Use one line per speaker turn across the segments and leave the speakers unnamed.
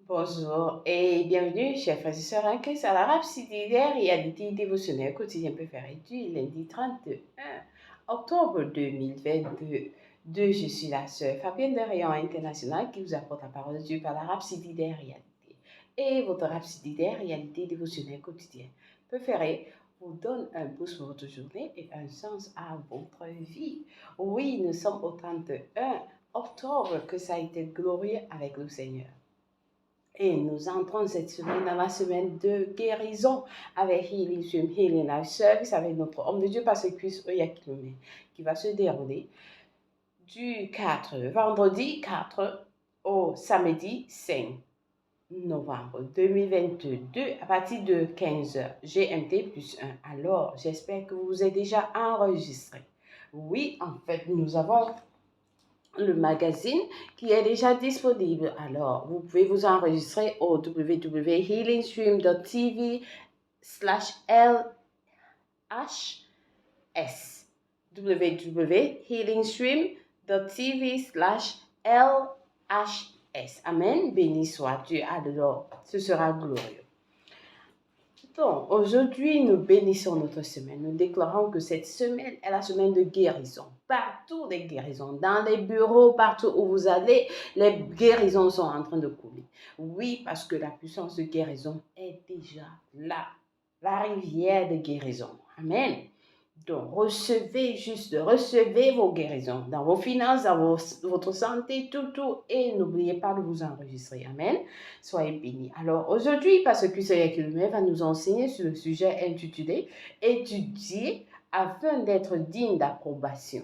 Bonjour et bienvenue, chers frères et sœurs en Christ, à la Rhapsodiaire réalité dévotionnelle quotidien préféré du lundi 31 octobre 2022. Je suis la sœur Fabienne de Rayon International qui vous apporte la parole de Dieu par la Rhapsodiaire réalité. Et votre Rhapsodiaire réalité dévotionnelle quotidien préféré vous donne un boost pour votre journée et un sens à votre vie. Oui, nous sommes au 31 octobre, que ça a été glorieux avec le Seigneur. Et nous entrons cette semaine dans la semaine de guérison avec Healing Stream Healing Life Service avec notre homme de Dieu, Pasteur Chris Oyakilome, qui va se dérouler du vendredi 4 au samedi 5 novembre 2022 à partir de 15h GMT plus 1. Alors, j'espère que vous vous êtes déjà enregistré. Oui, en fait, nous avons le magazine qui est déjà disponible. Alors, vous pouvez vous enregistrer au www.healingstream.tv/LHS www.healingstream.tv/LHS. Amen. Béni soit Dieu. Alors, ce sera glorieux. Donc, aujourd'hui, nous bénissons notre semaine. Nous déclarons que cette semaine est la semaine de guérison. Partout, les guérisons. Dans les bureaux, partout où vous allez, les guérisons sont en train de couler. Oui, parce que la puissance de guérison est déjà là. La rivière de guérison. Amen. Donc, recevez vos guérisons dans vos finances, dans votre santé, tout. Et n'oubliez pas de vous enregistrer. Amen. Soyez bénis. Alors, aujourd'hui, Pasteur Christophe va nous enseigner sur le sujet intitulé « Étudier afin d'être digne d'approbation ».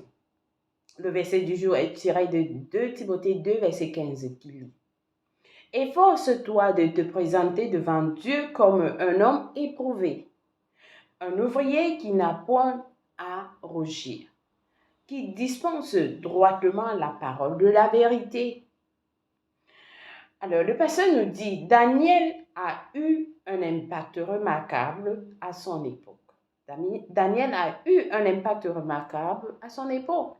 Le verset du jour est tiré de 2 Timothée 2, verset 15, qui lit « Efforce-toi de te présenter devant Dieu comme un homme éprouvé, un ouvrier qui n'a point à rougir, qui dispense droitement la parole de la vérité. » Alors, le pasteur nous dit, Daniel a eu un impact remarquable à son époque. Daniel a eu un impact remarquable à son époque.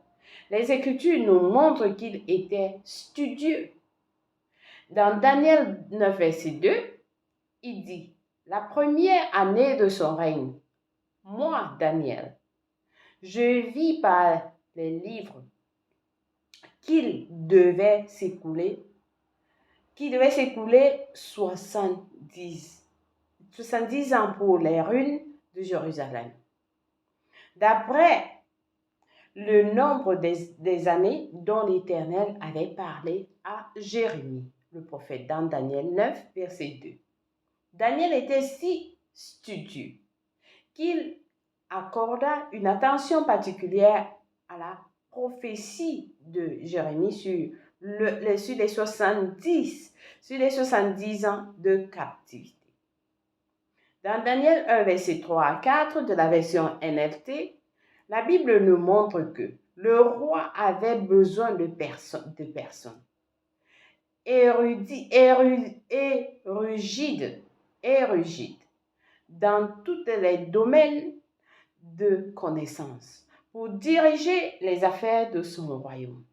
Les Écritures nous montrent qu'il était studieux. Dans Daniel 9, verset 2, il dit, la première année de son règne, moi, Daniel, je vis par les livres qu'il devait s'écouler 70 ans pour les ruines de Jérusalem. D'après le nombre des années dont l'Éternel avait parlé à Jérémie, le prophète, dans Daniel 9, verset 2. Daniel était si studieux qu'il accorda une attention particulière à la prophétie de Jérémie sur les 70 ans de captivité. Dans Daniel 1, verset 3 à 4 de la version NLT, la Bible nous montre que le roi avait besoin de personnes érudites dans tous les domaines de connaissances pour diriger les affaires de son royaume.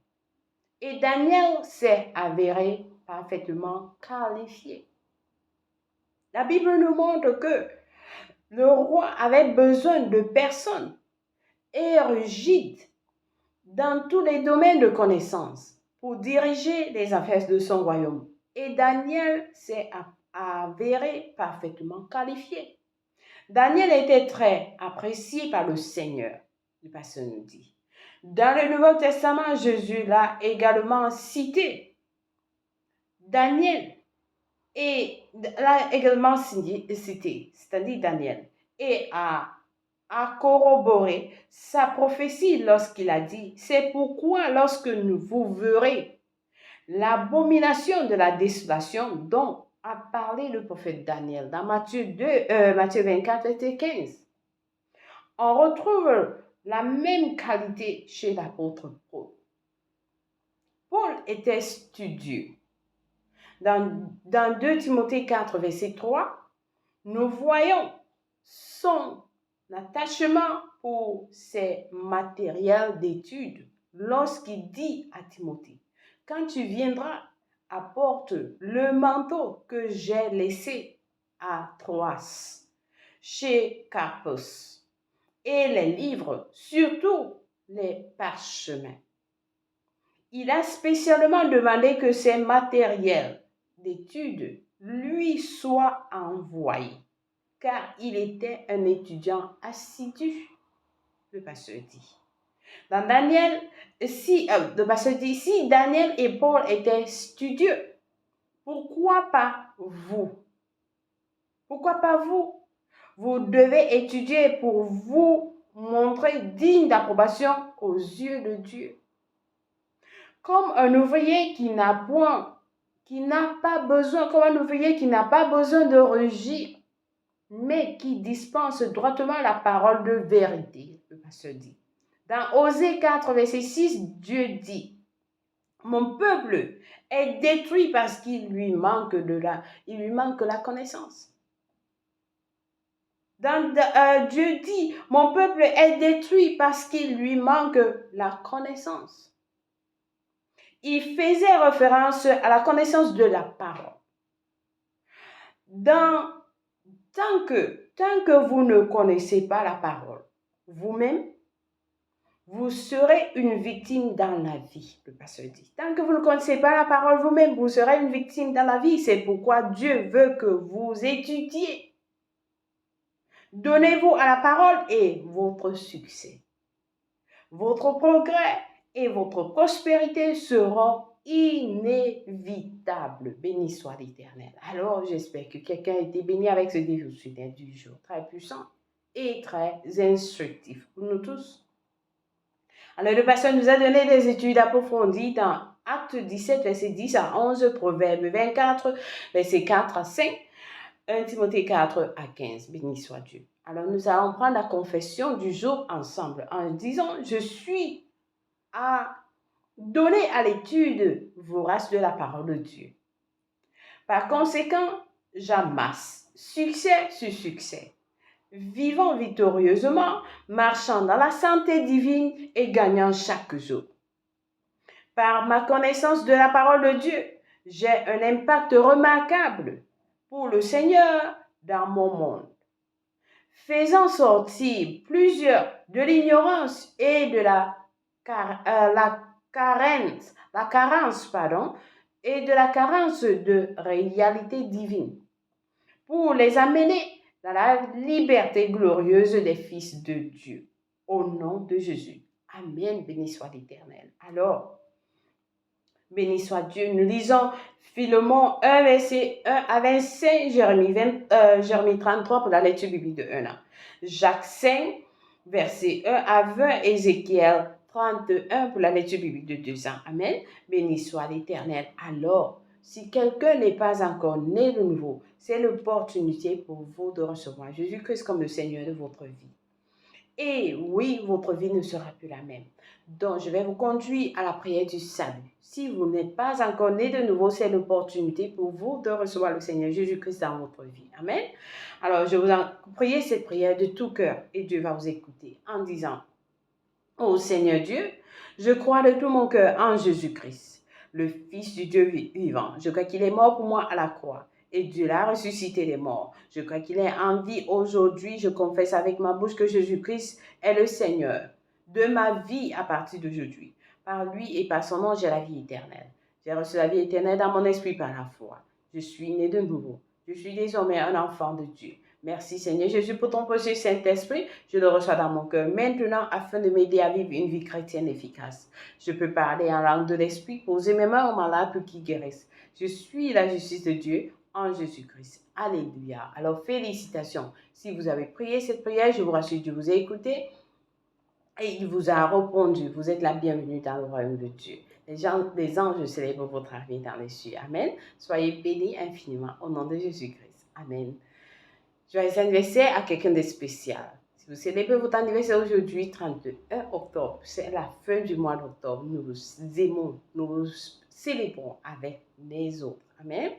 Et Daniel s'est avéré parfaitement qualifié. La Bible nous montre que le roi avait besoin de personnes érudites dans tous les domaines de connaissances pour diriger les affaires de son royaume. Et Daniel s'est avéré parfaitement qualifié. Daniel était très apprécié par le Seigneur, le pasteur nous dit. Dans le Nouveau Testament, Jésus l'a également cité. Daniel l'a également cité, c'est-à-dire Daniel, et a corroboré sa prophétie lorsqu'il a dit « C'est pourquoi lorsque vous verrez l'abomination de la désolation dont a parlé le prophète Daniel dans Matthieu 24, verset 15. On retrouve la même qualité chez l'apôtre Paul. Paul était studieux. Dans 2 Timothée 4, verset 3, nous voyons son attachement pour ses matériels d'études lorsqu'il dit à Timothée, quand tu viendras apporte le manteau que j'ai laissé à Troas, chez Carpus, et les livres, surtout les parchemins. Il a spécialement demandé que ces matériels d'études lui soient envoyés, car il était un étudiant assidu, le pasteur dit. Dans Daniel, le pasteur dit, si Daniel et Paul étaient studieux, pourquoi pas vous? Pourquoi pas vous? Vous devez étudier pour vous montrer digne d'approbation aux yeux de Dieu. Comme un ouvrier qui n'a pas besoin de rugir, mais qui dispense droitement la parole de vérité, le pasteur dit. Dans Osée 4, verset 6, Dieu dit, mon peuple est détruit parce qu'il lui manque la connaissance. Dieu dit, mon peuple est détruit parce qu'il lui manque la connaissance. Il faisait référence à la connaissance de la parole. Tant que vous ne connaissez pas la parole, vous-même, vous serez une victime dans la vie, le pasteur dit. Tant que vous ne connaissez pas la parole vous-même, vous serez une victime dans la vie. C'est pourquoi Dieu veut que vous étudiez. Donnez-vous à la parole et votre succès, votre progrès et votre prospérité seront inévitables. Béni soit l'Éternel. Alors, j'espère que quelqu'un a été béni avec ce dévotionnel du jour. Très puissant et très instructif pour nous tous. Alors, le pasteur nous a donné des études approfondies dans Acte 17, verset 10 à 11, Proverbe 24, verset 4 à 5, 1 Timothée 4 à 15. Béni soit Dieu. Alors, nous allons prendre la confession du jour ensemble en disant, je suis à donner à l'étude vorace de la parole de Dieu. Par conséquent, j'amasse succès sur succès, vivant victorieusement, marchant dans la santé divine et gagnant chaque jour. Par ma connaissance de la parole de Dieu, j'ai un impact remarquable pour le Seigneur dans mon monde, faisant sortir plusieurs de l'ignorance et de la carence de réalité divine, pour les amener dans la liberté glorieuse des fils de Dieu. Au nom de Jésus. Amen. Béni soit l'Éternel. Alors, béni soit Dieu. Nous lisons Philemon 1, verset 1 à 25, Jérémie 33 pour la lecture biblique de 1 an. Jacques 5, verset 1 à 20, Ézéchiel 31 pour la lecture biblique de 2 ans. Amen. Béni soit l'Éternel. Alors, si quelqu'un n'est pas encore né de nouveau, c'est l'opportunité pour vous de recevoir Jésus-Christ comme le Seigneur de votre vie. Et oui, votre vie ne sera plus la même. Donc, je vais vous conduire à la prière du salut. Si vous n'êtes pas encore né de nouveau, c'est l'opportunité pour vous de recevoir le Seigneur Jésus-Christ dans votre vie. Amen. Alors, je vous en prie cette prière de tout cœur et Dieu va vous écouter en disant, ô Seigneur Dieu, je crois de tout mon cœur en Jésus-Christ, le Fils du Dieu vivant. Je crois qu'il est mort pour moi à la croix. Et Dieu l'a ressuscité des morts. Je crois qu'il est en vie aujourd'hui. Je confesse avec ma bouche que Jésus-Christ est le Seigneur de ma vie à partir d'aujourd'hui. Par lui et par son nom, j'ai la vie éternelle. J'ai reçu la vie éternelle dans mon esprit par la foi. Je suis né de nouveau. Je suis désormais un enfant de Dieu. Merci Seigneur Jésus pour ton précieux Saint-Esprit. Je le reçois dans mon cœur maintenant afin de m'aider à vivre une vie chrétienne efficace. Je peux parler en langue de l'esprit, poser mes mains aux malades pour qu'ils guérissent. Je suis la justice de Dieu en Jésus-Christ. Alléluia. Alors, félicitations. Si vous avez prié cette prière, je vous rassure, Dieu vous a écouté et il vous a répondu. Vous êtes la bienvenue dans le royaume de Dieu. Les anges célèbrent votre arrivée dans les cieux. Amen. Soyez bénis infiniment au nom de Jésus-Christ. Amen. Joyeux anniversaire à quelqu'un de spécial. Si vous célébrez votre anniversaire aujourd'hui, 31 octobre, c'est la fin du mois d'octobre. Nous vous aimons, nous vous célébrons avec les autres. Amen.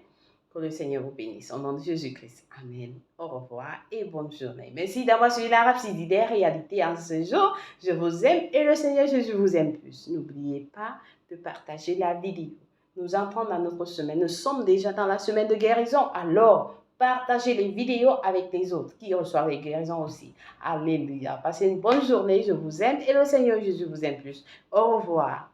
Que le Seigneur vous bénisse. Au nom de Jésus-Christ. Amen. Au revoir et bonne journée. Merci d'avoir suivi la Rhapsodie des réalités en ce jour. Je vous aime et le Seigneur Jésus vous aime plus. N'oubliez pas de partager la vidéo. nous entrons dans notre semaine. Nous sommes déjà dans la semaine de guérison. Alors, partagez les vidéos avec les autres qui reçoivent les guérisons aussi. Alléluia. Passez une bonne journée. Je vous aime et le Seigneur Jésus vous aime plus. Au revoir.